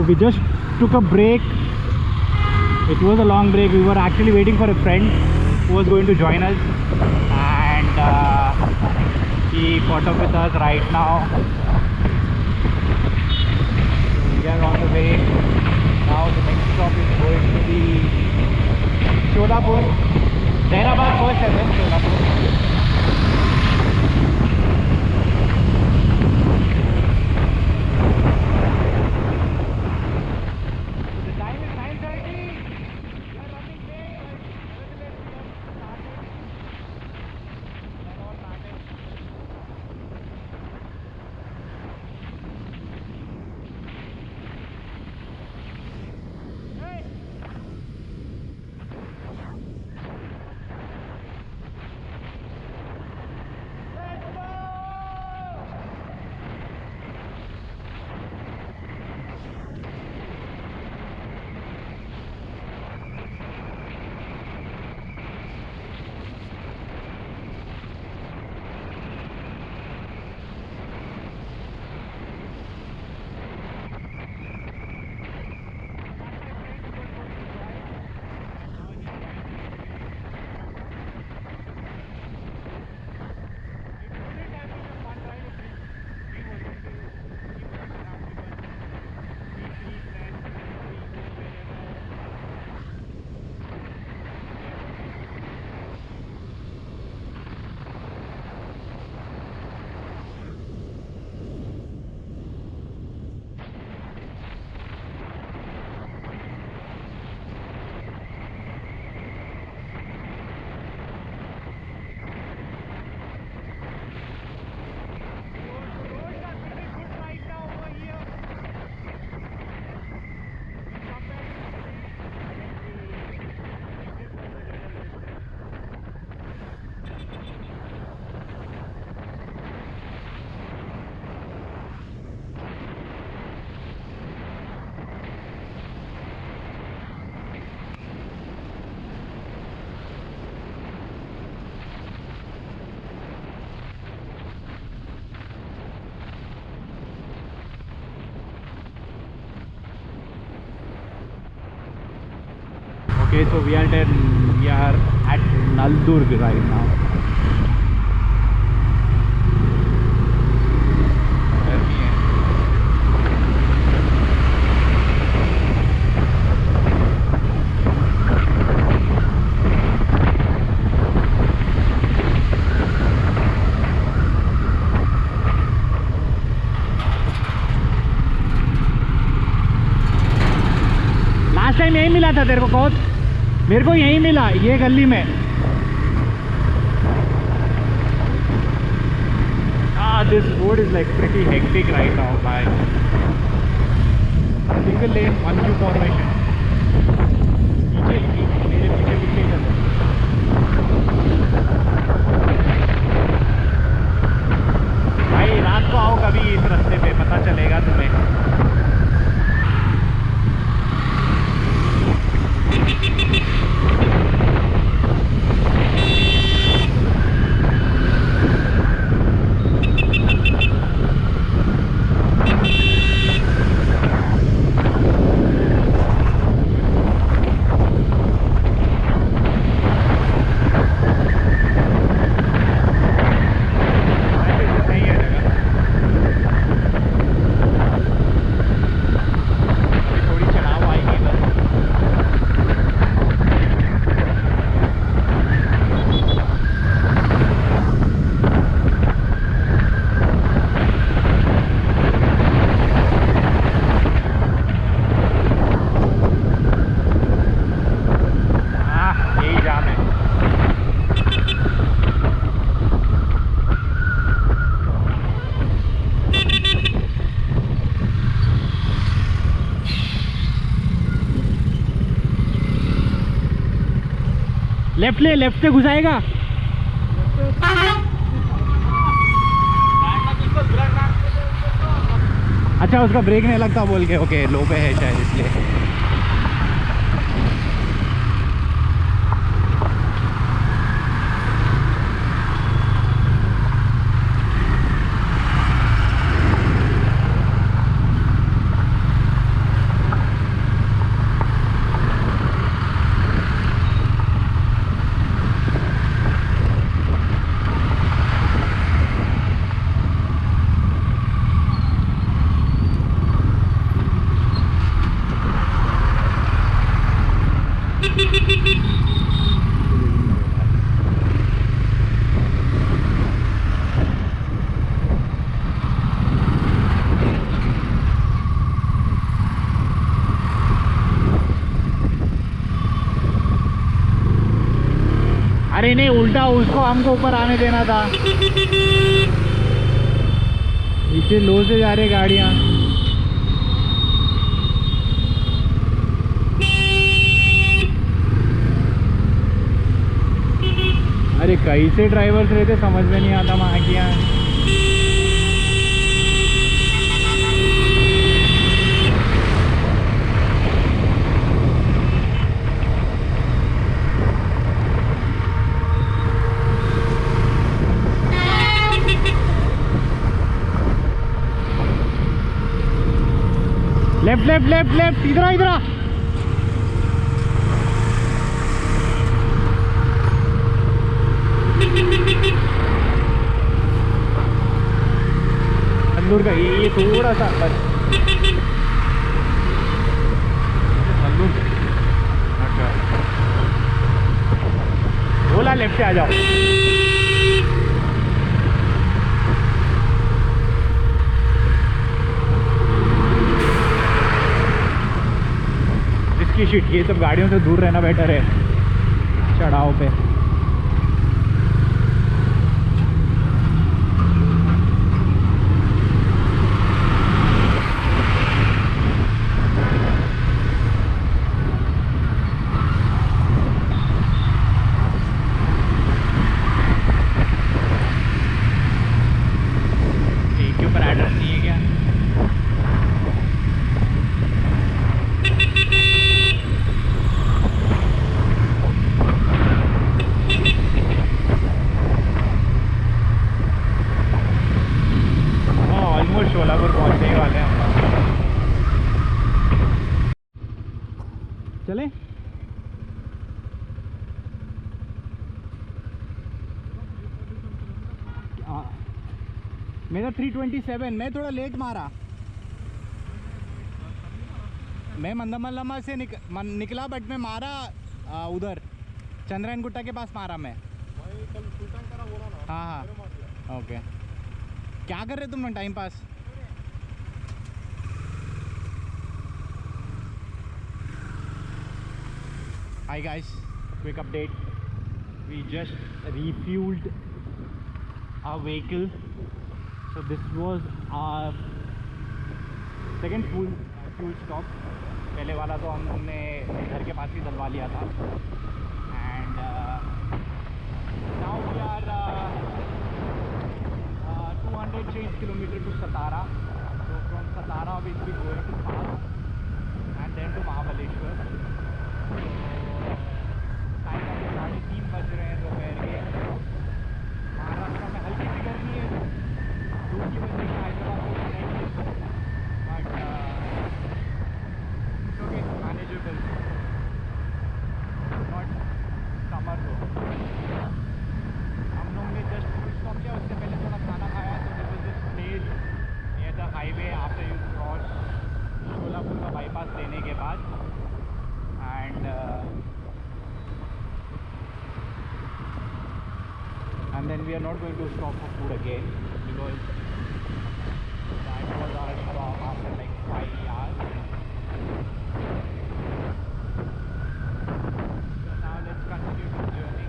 we just took a break. It was a long break. We were actually waiting for a friend who was going to join us, and he caught up with us right now. So we are on the way. Now the next stop is going to be Sholapur. Zainabad first and then Sholapur. Okay, so we are at Naldurg right now. Last time यही मिला था तेरे को coach? मेरे को यहीं मिला, ये गली में। This road is like pretty hectic right now, guys. Single lane, 1Q formation. मेरे पीछे चलो। भाई रात को आओ कभी इस रास्ते पे, पता चलेगा तुम्हें। लेफ्ट ले, लेफ्ट से घुसाएगा। अच्छा उसका ब्रेक नहीं लगता बोल के, ओके लो पे है शायद इसलिए। उल्टा उसको हमको ऊपर आने देना था। नीचे लो से जा रही गाड़ियाँ। अरे कैसे ड्राइवर्स रहते समझ में नहीं आता वहाँ की। यहाँ लेफ्ट लेफ्ट लेफ्ट लेफ्ट, इधर आ इधर आ। अंदूर का ये थोड़ा सा बस। अंदूर अच्छा, बोला लेफ्ट से आ जाओ। इसकी शिट, ये सब गाड़ियों से दूर रहना बेटर है चढ़ाव पे। शोलापुर पहुंचने ही वाले हैं। चले मेरा 327, मैं थोड़ा लेट मारा। मैं मंदमल्लमा से निकला बट मैं मारा उधर चंद्रायन गुट्टा के पास मारा मैं। हाँ हाँ ओके। क्या कर रहे तुम लोग time pass? Hi guys, quick update. We just refueled our vehicle. So this was our second fuel stop. पहले वाला तो हमने घर के पास ही डलवा लिया था। And now we are 200 change kilometer to Satara. So from Satara we will be going to Pass and then to Mahabaleshwar. Time अभी 3:30 बज रहे हैं दोपहर के। महाराष्ट्र में हल्की सी गर्मी है, धूप की वजह से हैदराबाद को नहीं, but okay manageable, not summer. तो हम लोग ने जस्ट फुल स्टॉप किया, उससे पहले थोड़ा खाना खाया। तो this is this place near the highway after you cross Sholapur का बाईपास लेने के बाद। And then we are not going to stop for food again because that was our stop after like 5 hours. So now let's continue the journey.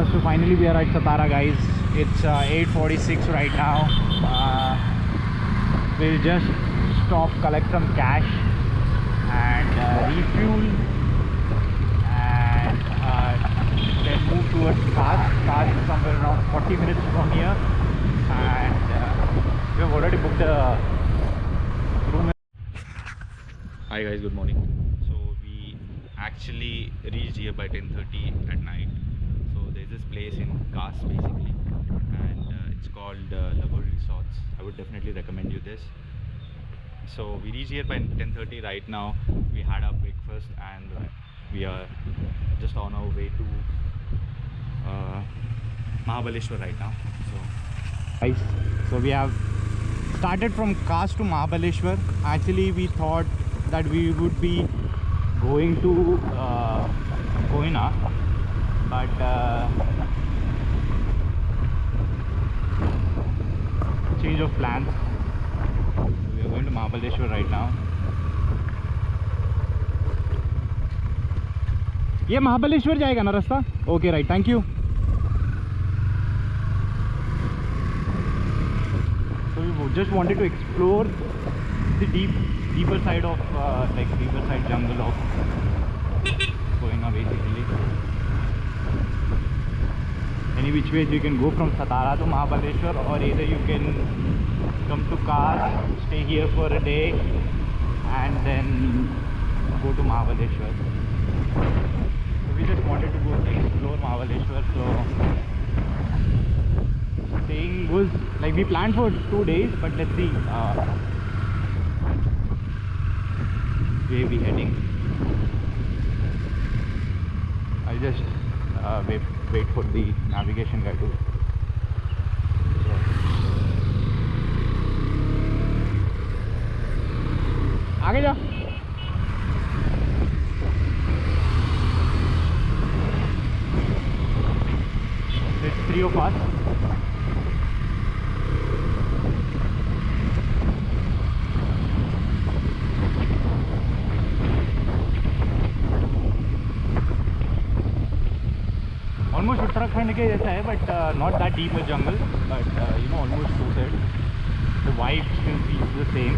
So finally we are at Satara, guys. It's 8:46 right now. We'll just stop, collect some cash and refuel, and then move towards Kars. Kars is somewhere around 40 minutes from here, and we have already booked a room. Hi guys, good morning. So we actually reached here by 10:30 at night. So there's this place in Kars basically, and it's called Lover Resorts. I would definitely recommend you this. So we reached here by 10:30 right now. We had our breakfast and we are just on our way to Mahabaleshwar right now. Guys, so we have started from Kars to Mahabaleshwar. Actually, we thought that we would be going to Koina, but change of plans. We are going to Mahabaleshwar right now. ये महाबलेश्वर जाएगा ना रास्ता? Okay, right. Thank you. So we just wanted to explore the deeper side of deeper side jungle of Koina basically. Any which ways you can go from Satara to Mahabaleshwar, or either you can come to Kars, stay here for a day and then go to Mahabaleshwar. So we just wanted to go explore Mahabaleshwar. So staying was like, we planned for 2 days, but let's see where we heading. I'll just wait for the navigation guy to आगे जा. It's 3 of us. Almost Uttarakhand के जैसा है, but not that deep a jungle, but almost suited. The vibe still feels the same.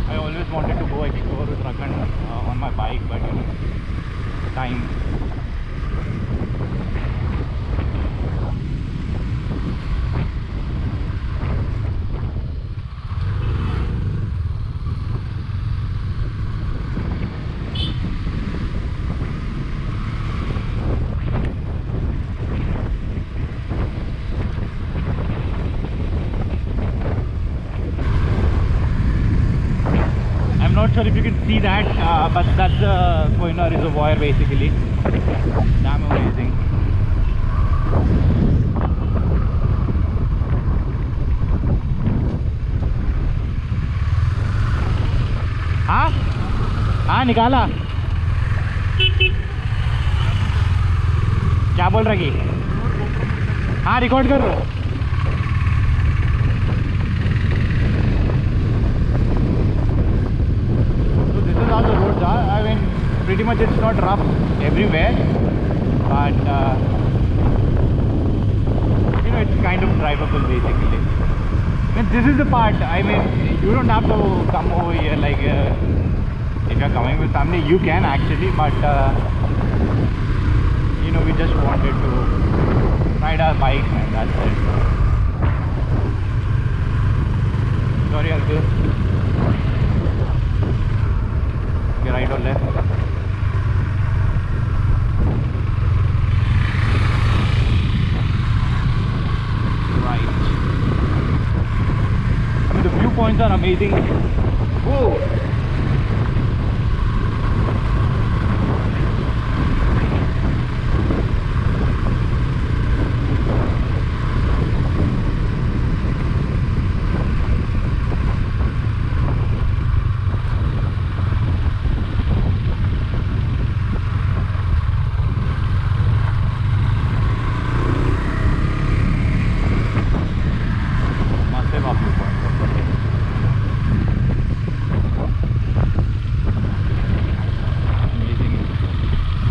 I always wanted to go explore Uttarakhand on my bike, but time. Not sure if you can see that, but that's the Koina reservoir basically. Damn amazing. हाँ हाँ निकाला. क्या बोल रही? हाँ record कर रहा. All the roads are, I mean, pretty much it's not rough everywhere, but it's kind of drivable basically. And this is the part, I mean, you don't have to come over here like if you're coming with family, you can actually, but we just wanted to ride our bikes and that's it. Sorry uncle. Right or left? Right. I mean, the viewpoints are amazing. Whoa!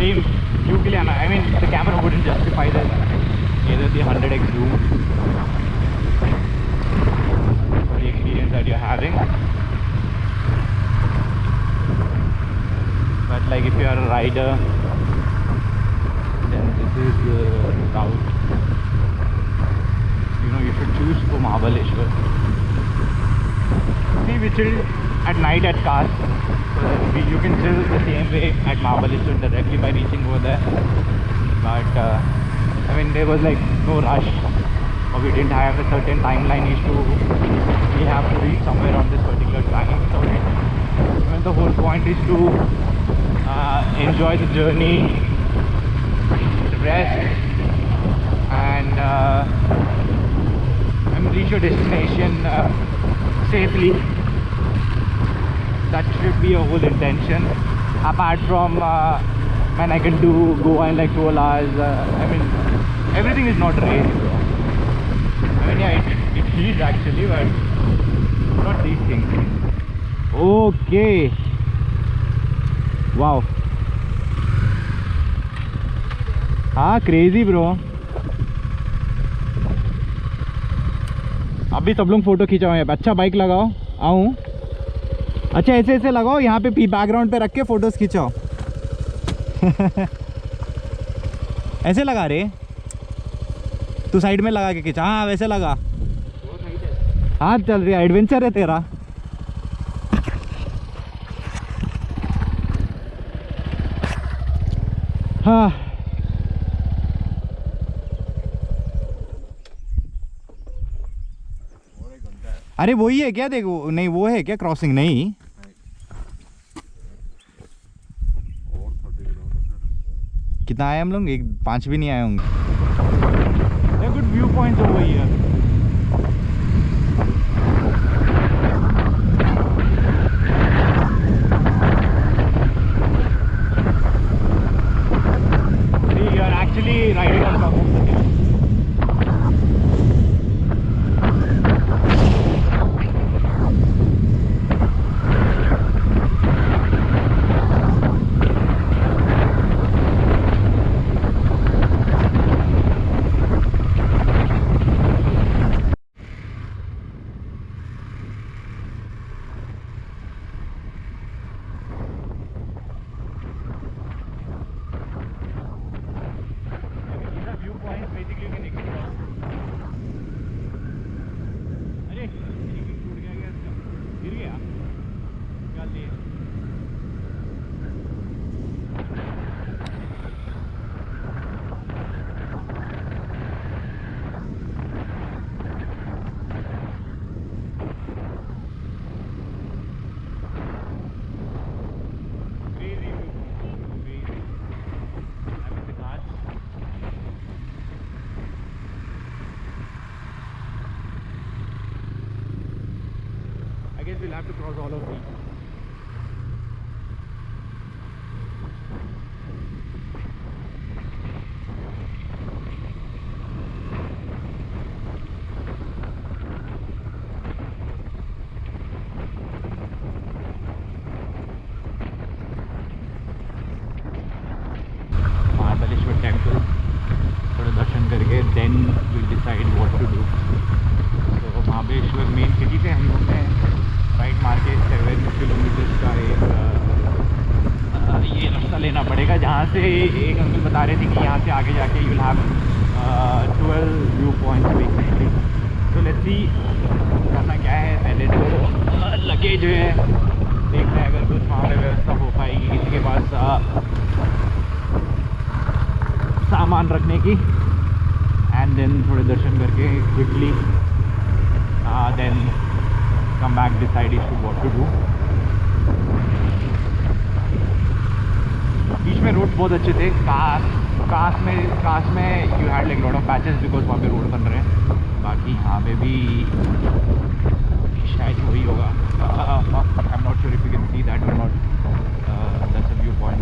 same view के लिए आना. I mean the camera wouldn't justify this. Either the 100x zoom for the experience that you're having. But like if you are a rider, then this is the route. You know, you should choose for Mahabaleshwar. See, we chill at night at Kas. So that you can chill the same way at Mahabaleshwar directly by reaching over there. But I mean, there was like no rush, or we didn't have a certain timeline issue. We have to reach somewhere on this particular time. So I mean, the whole point is to enjoy the journey, rest, and reach your destination safely. That should be your whole intention. Apart from man, I can do Goa in like 12 hours. I mean, everything is not race, bro. I mean, yeah, it is actually, but not these things. Okay. Wow. हाँ, crazy bro. अभी सब लोग photo खिंचाओ यहाँ पे. अच्छा bike लगाओ. आऊँ. अच्छा ऐसे ऐसे लगाओ यहाँ पे, बैकग्राउंड पे रख के फोटोज खिंचाओ. ऐसे लगा रे. तू साइड में लगा के खींचा. हाँ वैसे लगा. हाँ चल रही है. एडवेंचर है तेरा. हाँ अरे वही है क्या? देखो नहीं, वो है क्या क्रॉसिंग? नहीं कितना आए हम लोग? 5 भी नहीं आए होंगे. Good view points over here. You are actually riding on top of the hill. We'll have to cross all of these. Mahabaleshwar temple. थोड़ा दर्शन करके then we'll decide what to do. So Mahabaleshwar main city से हम लोग हैं right मार के 7 kilometres का एक ये रास्ता लेना पड़ेगा, जहाँ से एक अंकल बता रहे थे कि यहाँ से आगे जाके you will have 12 view points basically. तो लेट्स सी करना क्या है. पहले तो लगेज जो है देखना है अगर कुछ वहाँ पे व्यवस्था हो पाएगी किसी के पास सामान रखने की. एंड देन थोड़े दर्शन करके quickly then come back, decide as to what to do. बीच में रोड बहुत अच्छे थे. कास में you had like lot of patches because वहाँ पे रोड बन रहे हैं. बाकी यहाँ पे भी शायद वही होगा. I am not sure if you can see that और not. That's a viewpoint.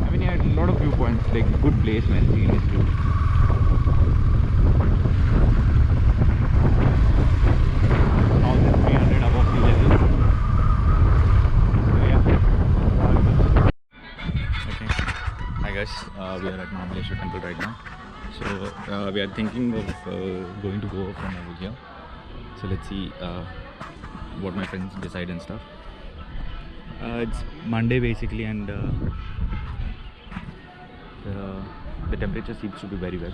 I mean lot of viewpoints, like good place man. Seriously guys, we are at Mahabaleshwar temple right now. So we are thinking of going to Goa from over here. So let's see what my friends decide and stuff. It's Monday basically, and the temperature seems to be very well.